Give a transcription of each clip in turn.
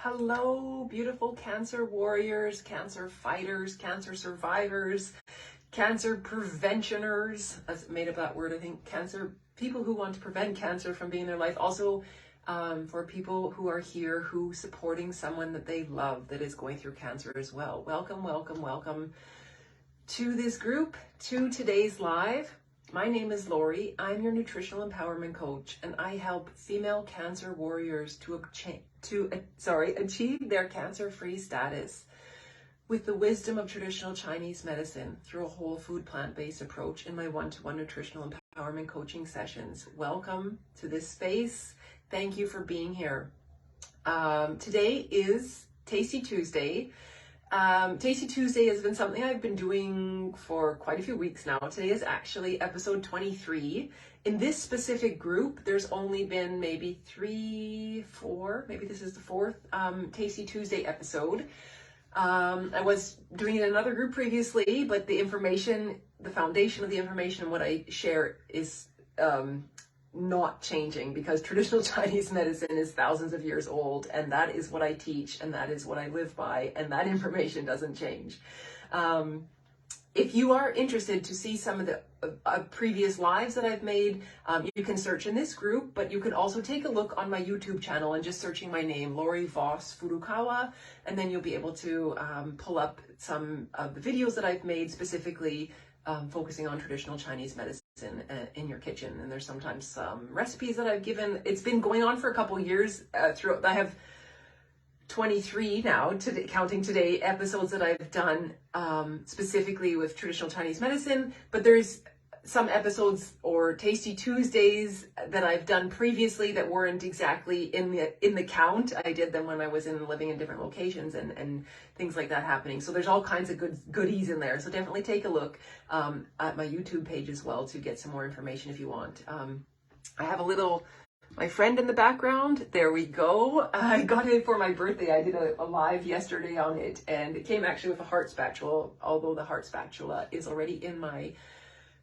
Hello, beautiful cancer warriors, cancer fighters, cancer survivors, cancer preventioners. That's made up that word, I think. Cancer people who want to prevent cancer from being in their life. Also, for people who are here who supporting someone that they love that is going through cancer as well. Welcome, welcome, welcome to this group, to today's live. My name is Lori. I'm your nutritional empowerment coach, and I help female cancer warriors to achieve their cancer-free status with the wisdom of traditional Chinese medicine through a whole food plant-based approach in my one-to-one nutritional empowerment coaching sessions. Welcome to this space. Thank you for being here. Today is Tasty Tuesday. Tasty Tuesday has been something I've been doing for quite a few weeks now. Today is actually episode 23. In this specific group, there's only been maybe maybe this is the fourth Tasty Tuesday episode. I was doing it in another group previously, but the information, the foundation of the information and what I share is not changing, because traditional Chinese medicine is thousands of years old, and that is what I teach, and that is what I live by, and that information doesn't change. If you are interested to see some of the previous lives that I've made, you can search in this group, but you can also take a look on my YouTube channel and just searching my name, Lori Voss Furukawa, and then you'll be able to pull up some of the videos that I've made specifically focusing on traditional Chinese medicine in your kitchen. And there's sometimes some recipes that I've given. It's been going on for a couple of years. I have 23 now, counting today, episodes that I've done specifically with traditional Chinese medicine, but there's some episodes or Tasty Tuesdays that I've done previously that weren't exactly in the count. I did them when I was living in different locations and things like that happening. So there's all kinds of goodies in there. So definitely take a look at my YouTube page as well to get some more information if you want. I have my friend in the background. There we go. I got it for my birthday. I did a live yesterday on it, and it came actually with a heart spatula, although the heart spatula is already in my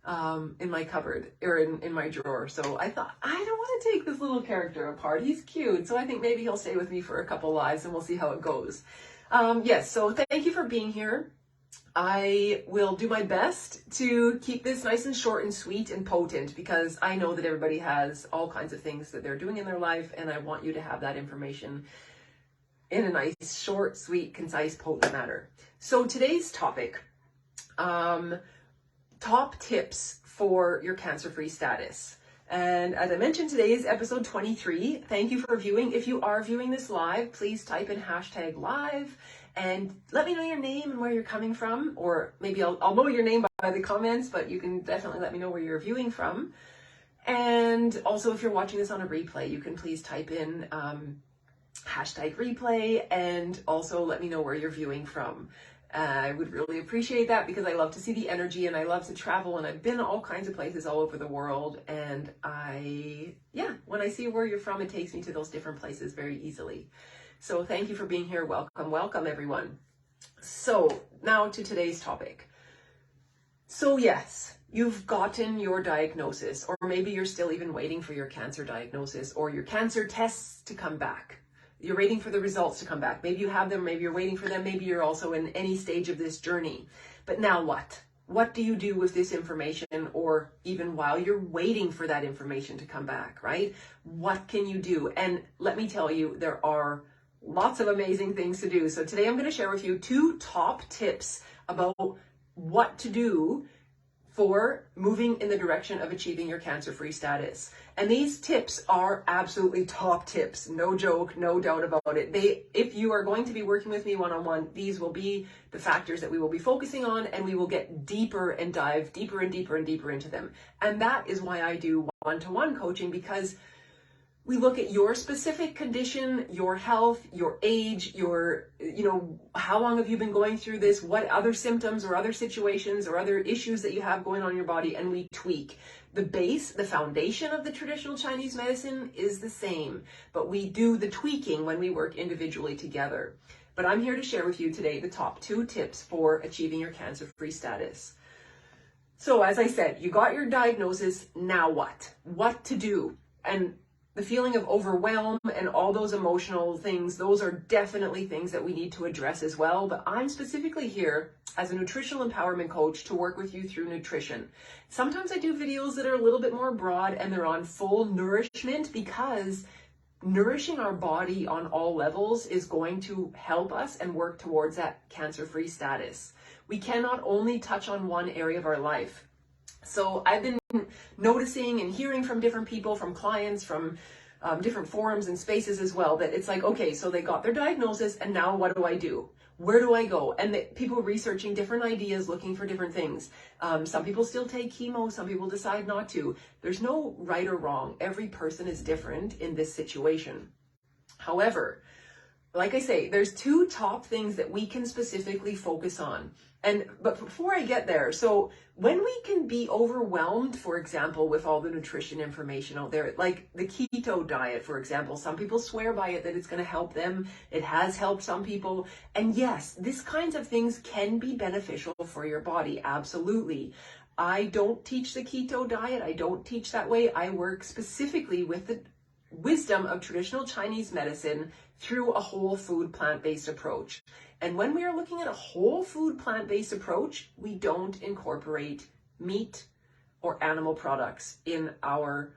cupboard, or in my drawer. So I thought, I don't want to take this little character apart. He's cute. So I think maybe he'll stay with me for a couple lives and we'll see how it goes. Yes, so thank you for being here. I will do my best to keep this nice and short and sweet and potent, because I know that everybody has all kinds of things that they're doing in their life, and I want you to have that information in a nice, short, sweet, concise, potent manner. So today's topic, top tips for your cancer-free status. And as I mentioned, today is episode 23. Thank you for viewing. If you are viewing this live, please type in #live and let me know your name and where you're coming from, or maybe I'll know your name by the comments, but you can definitely let me know where you're viewing from. And also, if you're watching this on a replay, you can please type in #replay and also let me know where you're viewing from. I would really appreciate that, because I love to see the energy and I love to travel, and I've been all kinds of places all over the world, and when I see where you're from, it takes me to those different places very easily. So thank you for being here. Welcome, welcome everyone. So now to today's topic. So yes, you've gotten your diagnosis, or maybe you're still even waiting for your cancer diagnosis or your cancer tests to come back. You're waiting for the results to come back. Maybe you have them, maybe you're waiting for them, maybe you're also in any stage of this journey. But now what? What do you do with this information, or even while you're waiting for that information to come back, right? What can you do? And let me tell you, there are lots of amazing things to do. So today I'm going to share with you 2 top tips about what to do for moving in the direction of achieving your cancer-free status. And these tips are absolutely top tips. No joke, no doubt about it. If you are going to be working with me one-on-one, these will be the factors that we will be focusing on, and we will get deeper and dive deeper and deeper and deeper into them. And that is why I do one-to-one coaching, because we look at your specific condition, your health, your age, how long have you been going through this, what other symptoms or other situations or other issues that you have going on in your body, and we tweak. The base, the foundation of the traditional Chinese medicine is the same, but we do the tweaking when we work individually together. But I'm here to share with you today the top 2 tips for achieving your cancer-free status. So as I said, you got your diagnosis, now what? What to do? And the feeling of overwhelm and all those emotional things, those are definitely things that we need to address as well. But I'm specifically here as a nutritional empowerment coach to work with you through nutrition. Sometimes I do videos that are a little bit more broad and they're on full nourishment, because nourishing our body on all levels is going to help us and work towards that cancer-free status. We cannot only touch on one area of our life. So I've been noticing and hearing from different people, from clients, from different forums and spaces as well, that it's like, okay, so they got their diagnosis and now what do I do? Where do I go? And people researching different ideas, looking for different things. Some people still take chemo, some people decide not to. There's no right or wrong. Every person is different in this situation. However, like I say, there's two top things that we can specifically focus on. But before I get there, so when we can be overwhelmed, for example, with all the nutrition information out there, like the keto diet, for example, some people swear by it that it's going to help them. It has helped some people. And yes, these kinds of things can be beneficial for your body. Absolutely. I don't teach the keto diet. I don't teach that way. I work specifically with the wisdom of traditional Chinese medicine through a whole food plant-based approach. And when we are looking at a whole food plant-based approach, we don't incorporate meat or animal products in our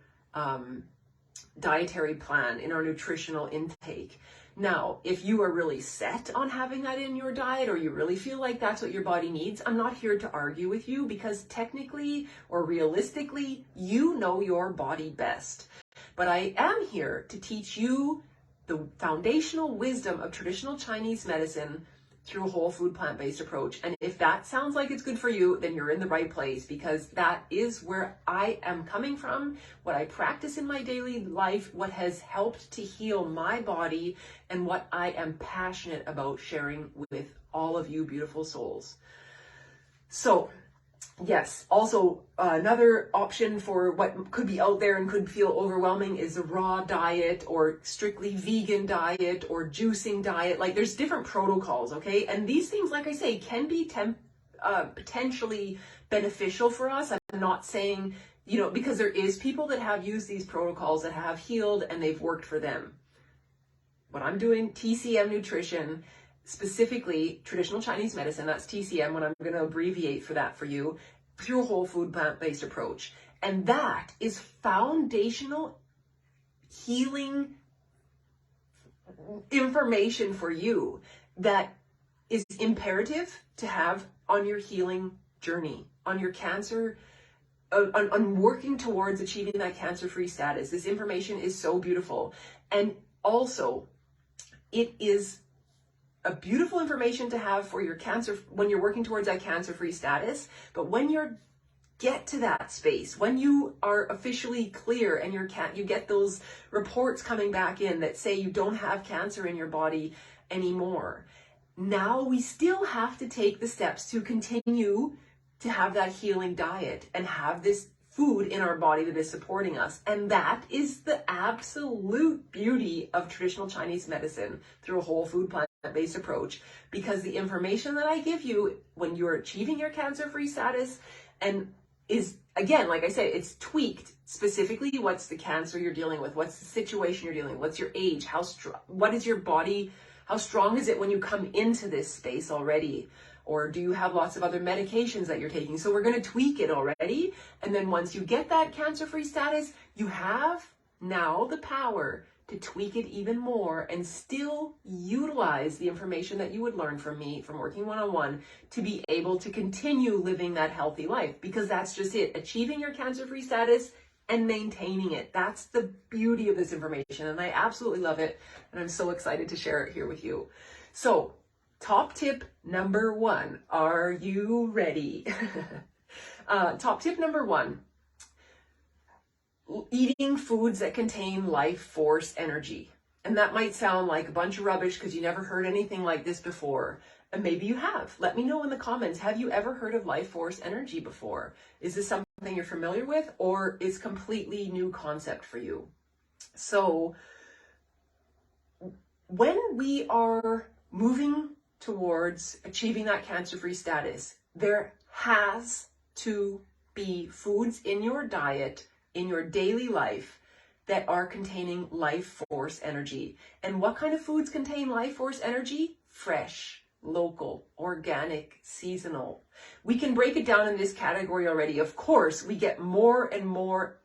dietary plan, in our nutritional intake. Now, if you are really set on having that in your diet, or you really feel like that's what your body needs, I'm not here to argue with you, because technically or realistically, you know your body best. But I am here to teach you the foundational wisdom of traditional Chinese medicine through a whole food plant-based approach. And if that sounds like it's good for you, then you're in the right place, because that is where I am coming from, what I practice in my daily life, what has helped to heal my body, and what I am passionate about sharing with all of you beautiful souls. So yes, also another option for what could be out there and could feel overwhelming is a raw diet, or strictly vegan diet, or juicing diet. Like, there's different protocols, okay? And these things, like I say, can be potentially beneficial for us. I'm not saying, because there is people that have used these protocols that have healed and they've worked for them. What I'm doing, TCM nutrition, specifically traditional Chinese medicine, that's TCM, what I'm going to abbreviate for that for you, through a whole food plant-based approach. And that is foundational healing information for you that is imperative to have on your healing journey, on your cancer, on working towards achieving that cancer-free status. This information is so beautiful. And also, it is a beautiful information to have for your cancer, when you're working towards that cancer-free status. But when you get to that space, when you are officially clear and you get those reports coming back in that say you don't have cancer in your body anymore, now we still have to take the steps to continue to have that healing diet and have this food in our body that is supporting us. And that is the absolute beauty of traditional Chinese medicine through a whole food plant-based approach, because the information that I give you when you're achieving your cancer-free status, and is, again, like I said, it's tweaked specifically. What's the cancer you're dealing with? What's the situation you're dealing with? What's your age? What is your body? How strong is it when you come into this space already? Or do you have lots of other medications that you're taking? So we're going to tweak it already. And then once you get that cancer-free status, you have now the power to tweak it even more and still utilize the information that you would learn from me, from working one-on-one, to be able to continue living that healthy life. Because that's just it, achieving your cancer-free status and maintaining it. That's the beauty of this information. And I absolutely love it. And I'm so excited to share it here with you. So, top tip number 1. Are you ready? Top tip number 1. Eating foods that contain life force energy. And that might sound like a bunch of rubbish because you never heard anything like this before. And maybe you have. Let me know in the comments. Have you ever heard of life force energy before? Is this something you're familiar with, or is completely new concept for you? So when we are moving towards achieving that cancer-free status, there has to be foods in your diet, in your daily life, that are containing life force energy. And what kind of foods contain life force energy? Fresh, local, organic, seasonal. We can break it down in this category already. Of course, we get more and more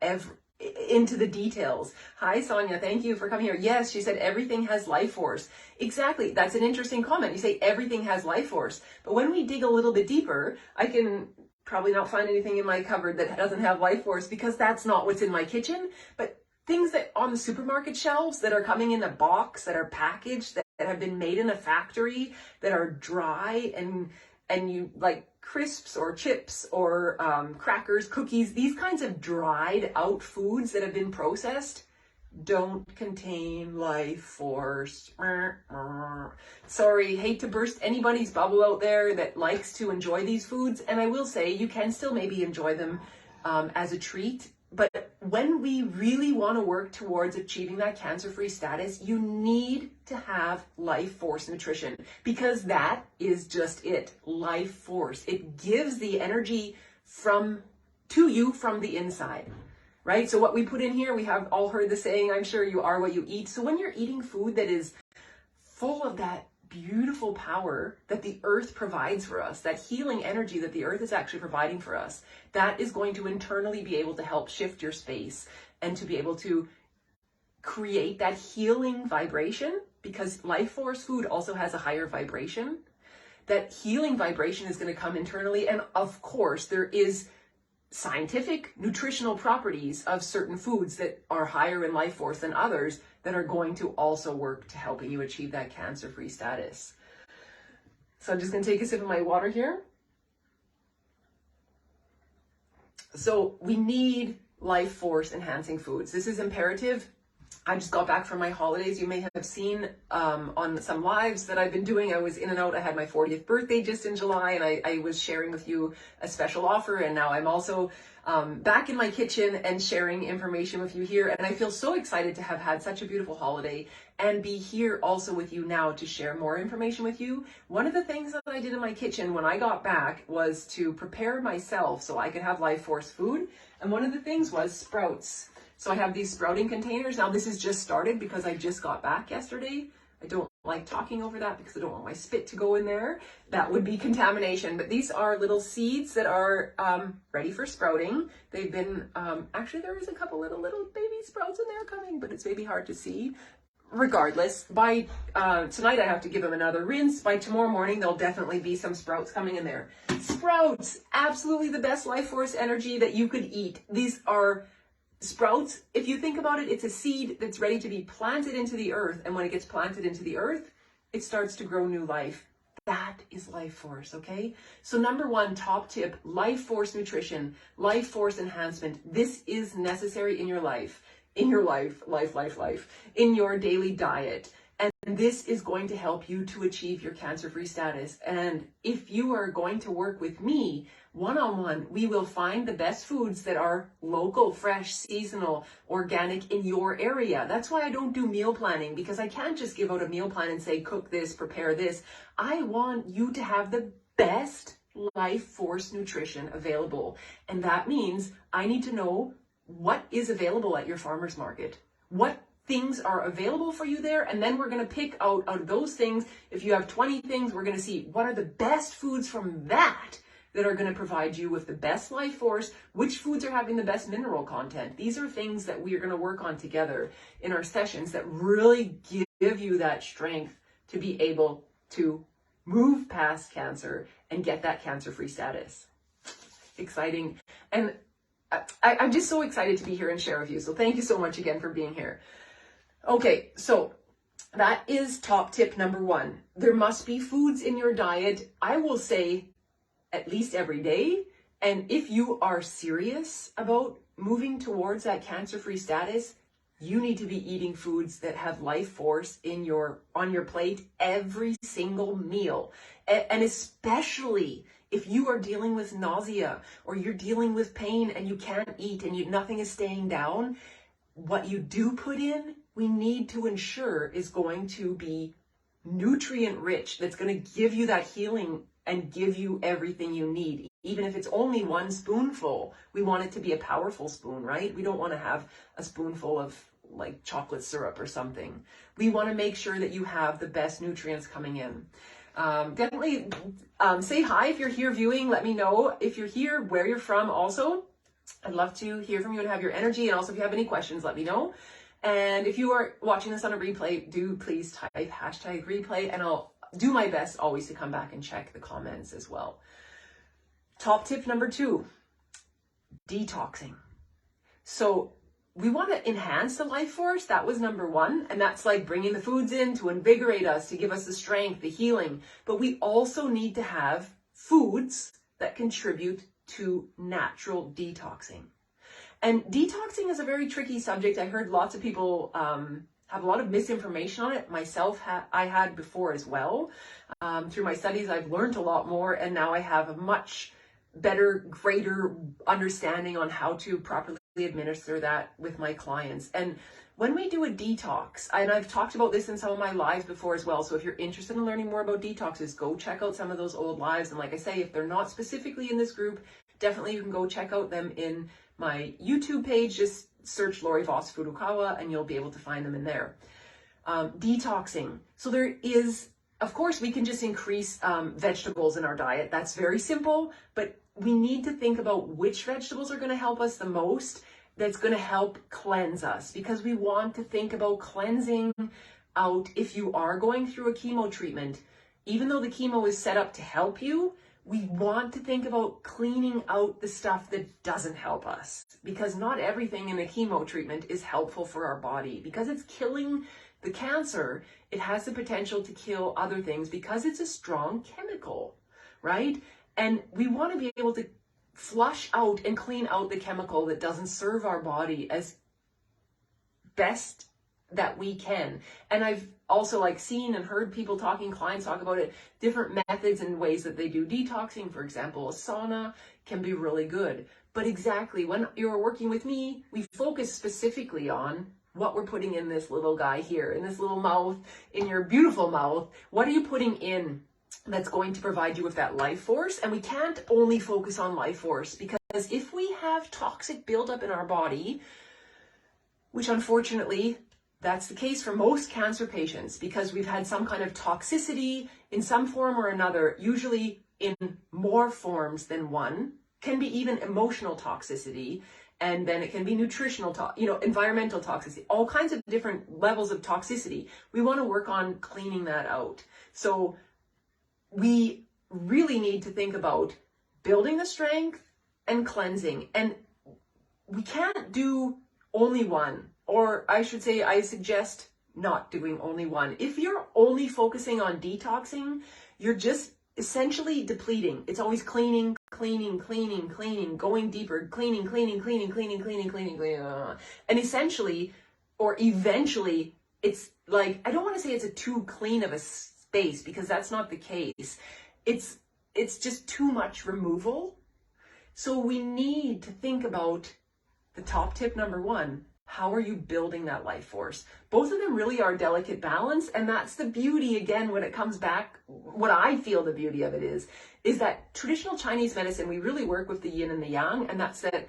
into the details. Hi, Sonia. Thank you for coming here. Yes, she said everything has life force. Exactly. That's an interesting comment. You say everything has life force. But when we dig a little bit deeper, I can probably not find anything in my cupboard that doesn't have life force, because that's not what's in my kitchen. But things that on the supermarket shelves that are coming in a box, that are packaged, that have been made in a factory, that are dry, and you like crisps or chips or crackers, cookies, these kinds of dried out foods that have been processed don't contain life force. Sorry, hate to burst anybody's bubble out there that likes to enjoy these foods. And I will say you can still maybe enjoy them as a treat. But when we really want to work towards achieving that cancer-free status, you need to have life force nutrition, because that is just it, life force. It gives the energy to you from the inside, right? So what we put in here, we have all heard the saying, I'm sure you are what you eat. So when you're eating food that is full of that beautiful power that the earth provides for us, that healing energy that the earth is actually providing for us, that is going to internally be able to help shift your space and to be able to create that healing vibration, because life force food also has a higher vibration. That healing vibration is going to come internally. And of course, there is scientific nutritional properties of certain foods that are higher in life force than others that are going to also work to helping you achieve that cancer-free status. So I'm just going to take a sip of my water here. So we need life force enhancing foods. This is imperative. I just got back from my holidays. You may have seen on some lives that I've been doing. I was in and out. I had my 40th birthday just in July, and I was sharing with you a special offer. And now I'm also back in my kitchen and sharing information with you here. And I feel so excited to have had such a beautiful holiday and be here also with you now to share more information with you. One of the things that I did in my kitchen when I got back was to prepare myself so I could have life force food. And one of the things was sprouts. So I have these sprouting containers. Now this is just started because I just got back yesterday. I don't like talking over that because I don't want my spit to go in there. That would be contamination. But these are little seeds that are ready for sprouting. They've been, actually there is a couple little baby sprouts in there coming, but it's maybe hard to see. Regardless, by tonight I have to give them another rinse. By tomorrow morning, there'll definitely be some sprouts coming in there. Sprouts, absolutely the best life force energy that you could eat. These are sprouts. If you think about it, it's a seed that's ready to be planted into the earth. And when it gets planted into the earth, it starts to grow new life. That is life force, okay? So number one, top tip, life force nutrition, life force enhancement. This is necessary in your life, in your daily diet. And this is going to help you to achieve your cancer-free status. And if you are going to work with me one-on-one, we will find the best foods that are local, fresh, seasonal, organic in your area. That's why I don't do meal planning, because I can't just give out a meal plan and say, cook this, prepare this. I want you to have the best life force nutrition available. And that means I need to know what is available at your farmer's market. What things are available for you there, and then we're going to pick out of those things. If you have 20 things, we're going to see what are the best foods from that are going to provide you with the best life force, which foods are having the best mineral content. These are things that we are going to work on together in our sessions that really give you that strength to be able to move past cancer and get that cancer-free status. Exciting. And I'm just so excited to be here and share with you. So thank you so much again for being here. Okay, so that is top tip number one. There must be foods in your diet, I will say, at least every day. And if you are serious about moving towards that cancer-free status, you need to be eating foods that have life force on your plate every single meal. And especially if you are dealing with nausea or you're dealing with pain and you can't eat and nothing is staying down, what you do put in, we need to ensure is going to be nutrient rich, that's going to give you that healing and give you everything you need. Even if it's only one spoonful, we want it to be a powerful spoon, right? We don't want to have a spoonful of like chocolate syrup or something. We want to make sure that you have the best nutrients coming in. Definitely say hi if you're here viewing. Let me know if you're here, where you're from also. I'd love to hear from you and have your energy. And also if you have any questions, let me know. And if you are watching this on a replay, do please type #replay, and I'll do my best always to come back and check the comments as well. Top tip number 2, detoxing. So we want to enhance the life force. That was number 1. And that's like bringing the foods in to invigorate us, to give us the strength, the healing. But we also need to have foods that contribute to natural detoxing. And detoxing is a very tricky subject. I heard lots of people have a lot of misinformation on it. Myself, I had before as well. Through my studies, I've learned a lot more, and now I have a much better, greater understanding on how to properly administer that with my clients. And when we do a detox, and I've talked about this in some of my lives before as well, so if you're interested in learning more about detoxes, go check out some of those old lives. And like I say, if they're not specifically in this group, definitely you can go check out them in my YouTube page. Just search Lori Voss Furukawa and you'll be able to find them in there. Detoxing. So there is, of course, we can just increase vegetables in our diet. That's very simple, but we need to think about which vegetables are going to help us the most, that's going to help cleanse us, because we want to think about cleansing out if you are going through a chemo treatment. Even though the chemo is set up to help you, we want to think about cleaning out the stuff that doesn't help us, because not everything in a chemo treatment is helpful for our body. Because it's killing the cancer, it has the potential to kill other things because it's a strong chemical, right? And we want to be able to flush out and clean out the chemical that doesn't serve our body as best that we can. And I've also seen and heard people talking, clients talk about it, different methods and ways that they do detoxing. For example, a sauna can be really good. But exactly, when you're working with me, we focus specifically on what we're putting in this little guy here, in this little mouth, in your beautiful mouth. What are you putting in that's going to provide you with that life force? And we can't only focus on life force, because if we have toxic buildup in our body, which unfortunately that's the case for most cancer patients, because we've had some kind of toxicity in some form or another, usually in more forms than one, can be even emotional toxicity, and then it can be nutritional, environmental toxicity, all kinds of different levels of toxicity. We want to work on cleaning that out. So we really need to think about building the strength and cleansing. And we can't do only one, or I should say, I suggest not doing only one. If you're only focusing on detoxing, you're just essentially depleting. It's always cleaning, going deeper, cleaning. And essentially, or eventually, it's like, I don't want to say it's a too clean of a space, because that's not the case. It's just too much removal. So we need to think about the top tip number 1. How are you building that life force? Both of them really are delicate balance, and that's the beauty, again, when it comes back, what I feel the beauty of it is that traditional Chinese medicine, we really work with the yin and the yang, and that's that,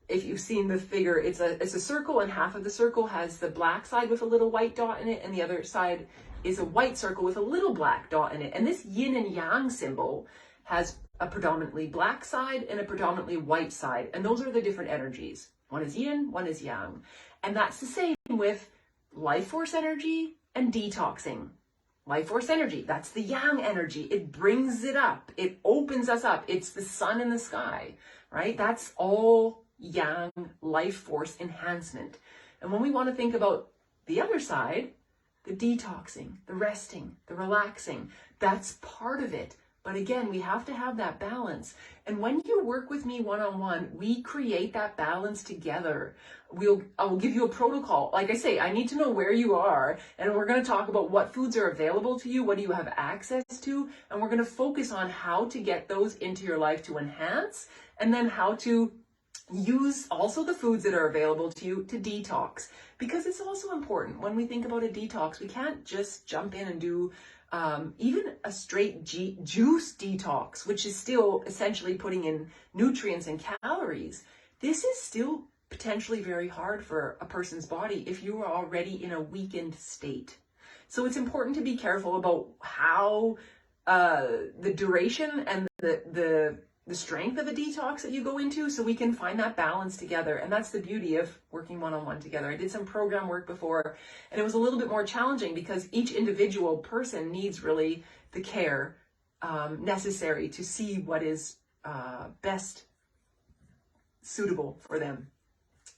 if you've seen the figure, it's a circle, and half of the circle has the black side with a little white dot in it, and the other side is a white circle with a little black dot in it. And this yin and yang symbol has a predominantly black side and a predominantly white side, and those are the different energies. One is yin, one is yang. And that's the same with life force energy and detoxing. Life force energy, that's the yang energy. It brings it up. It opens us up. It's the sun in the sky, right? That's all yang life force enhancement. And when we want to think about the other side, the detoxing, the resting, the relaxing, that's part of it. But again, we have to have that balance. And when you work with me one-on-one, we create that balance together. I will give you a protocol. Like I say, I need to know where you are, and we're going to talk about what foods are available to you, what do you have access to, and we're going to focus on how to get those into your life to enhance, and then how to use also the foods that are available to you to detox, because it's also important when we think about a detox. We can't just jump in and do even a straight juice detox, which is still essentially putting in nutrients and calories. This is still potentially very hard for a person's body if you are already in a weakened state. So it's important to be careful about how the duration and the strength of a detox that you go into, so we can find that balance together. And that's the beauty of working one-on-one together. I did some program work before, and it was a little bit more challenging because each individual person needs really the care necessary to see what is best suitable for them.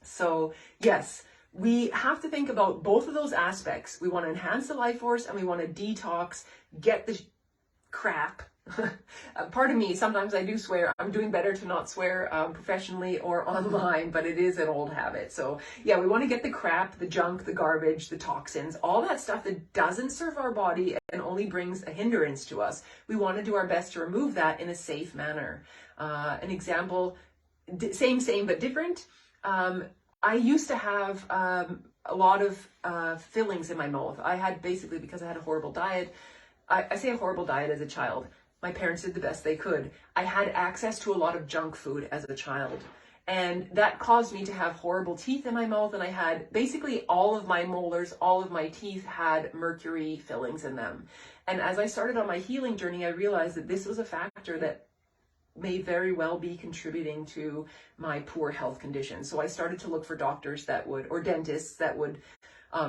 So yes, we have to think about both of those aspects. We want to enhance the life force and we want to detox, get the crap. Pardon me, sometimes I do swear. I'm doing better to not swear professionally or online, but it is an old habit. So yeah, we want to get the crap, the junk, the garbage, the toxins, all that stuff that doesn't serve our body and only brings a hindrance to us. We want to do our best to remove that in a safe manner. An example, same but different. I used to have a lot of fillings in my mouth. I had, basically, because I had a horrible diet. I say a horrible diet as a child. My parents did the best they could. I had access to a lot of junk food as a child. And that caused me to have horrible teeth in my mouth. And I had basically all of my molars, all of my teeth had mercury fillings in them. And as I started on my healing journey, I realized that this was a factor that may very well be contributing to my poor health condition. So I started to look for doctors that would, or dentists that would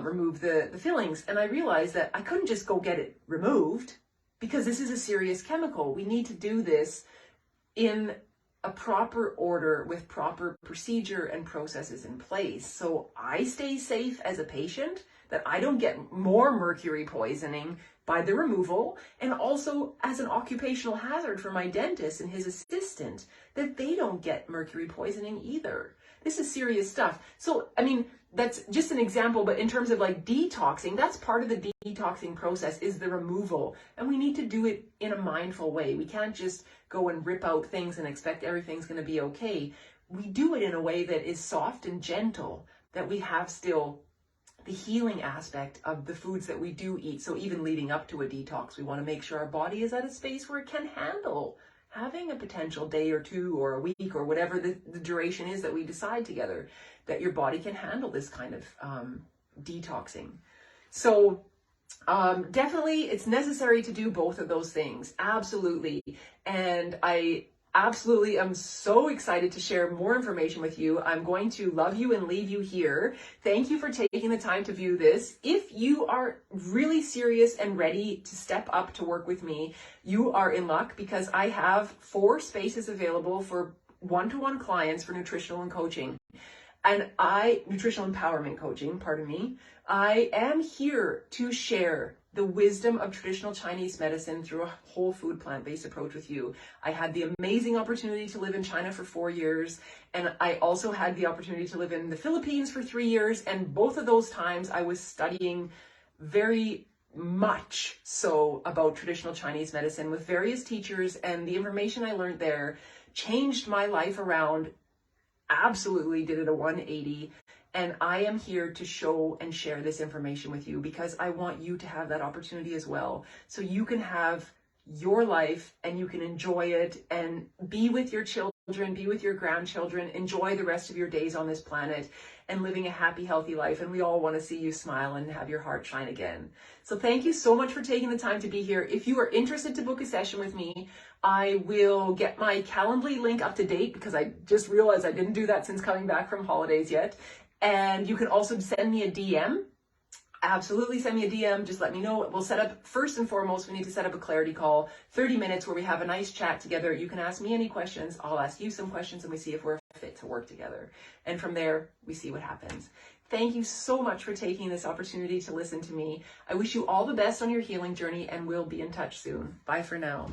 remove the fillings. And I realized that I couldn't just go get it removed because this is a serious chemical. We need to do this in a proper order with proper procedure and processes in place. So I stay safe as a patient, that I don't get more mercury poisoning by the removal, and also as an occupational hazard for my dentist and his assistant, that they don't get mercury poisoning either. This is serious stuff. So, I mean, that's just an example, but in terms of like detoxing, that's part of the detoxing process, is the removal. And we need to do it in a mindful way. We can't just go and rip out things and expect everything's going to be okay. We do it in a way that is soft and gentle, that we have still the healing aspect of the foods that we do eat. So even leading up to a detox, we want to make sure our body is at a space where it can handle having a potential day or two or a week or whatever the duration is that we decide together, that your body can handle this kind of detoxing. So definitely it's necessary to do both of those things. Absolutely. And I absolutely am so excited to share more information with you. I'm going to love you and leave you here. Thank you for taking the time to view this. If you are really serious and ready to step up to work with me, you are in luck, because I have 4 spaces available for one-to-one clients for nutritional and coaching. And nutritional empowerment coaching, pardon me. I am here to share the wisdom of traditional Chinese medicine through a whole food plant-based approach with you. I had the amazing opportunity to live in China for 4 years, and I also had the opportunity to live in the Philippines for 3 years, and both of those times I was studying very much so about traditional Chinese medicine with various teachers, and the information I learned there changed my life around. Absolutely did it a 180. And I am here to show and share this information with you because I want you to have that opportunity as well. So you can have your life and you can enjoy it and be with your children, be with your grandchildren, enjoy the rest of your days on this planet and living a happy, healthy life. And we all want to see you smile and have your heart shine again. So thank you so much for taking the time to be here. If you are interested to book a session with me, I will get my Calendly link up to date, because I just realized I didn't do that since coming back from holidays yet. And you can also send me a DM. Absolutely send me a DM. Just let me know. We'll set up, first and foremost, we need to set up a clarity call, 30 minutes where we have a nice chat together. You can ask me any questions. I'll ask you some questions and we see if we're fit to work together. And from there, we see what happens. Thank you so much for taking this opportunity to listen to me. I wish you all the best on your healing journey, and we'll be in touch soon. Bye for now.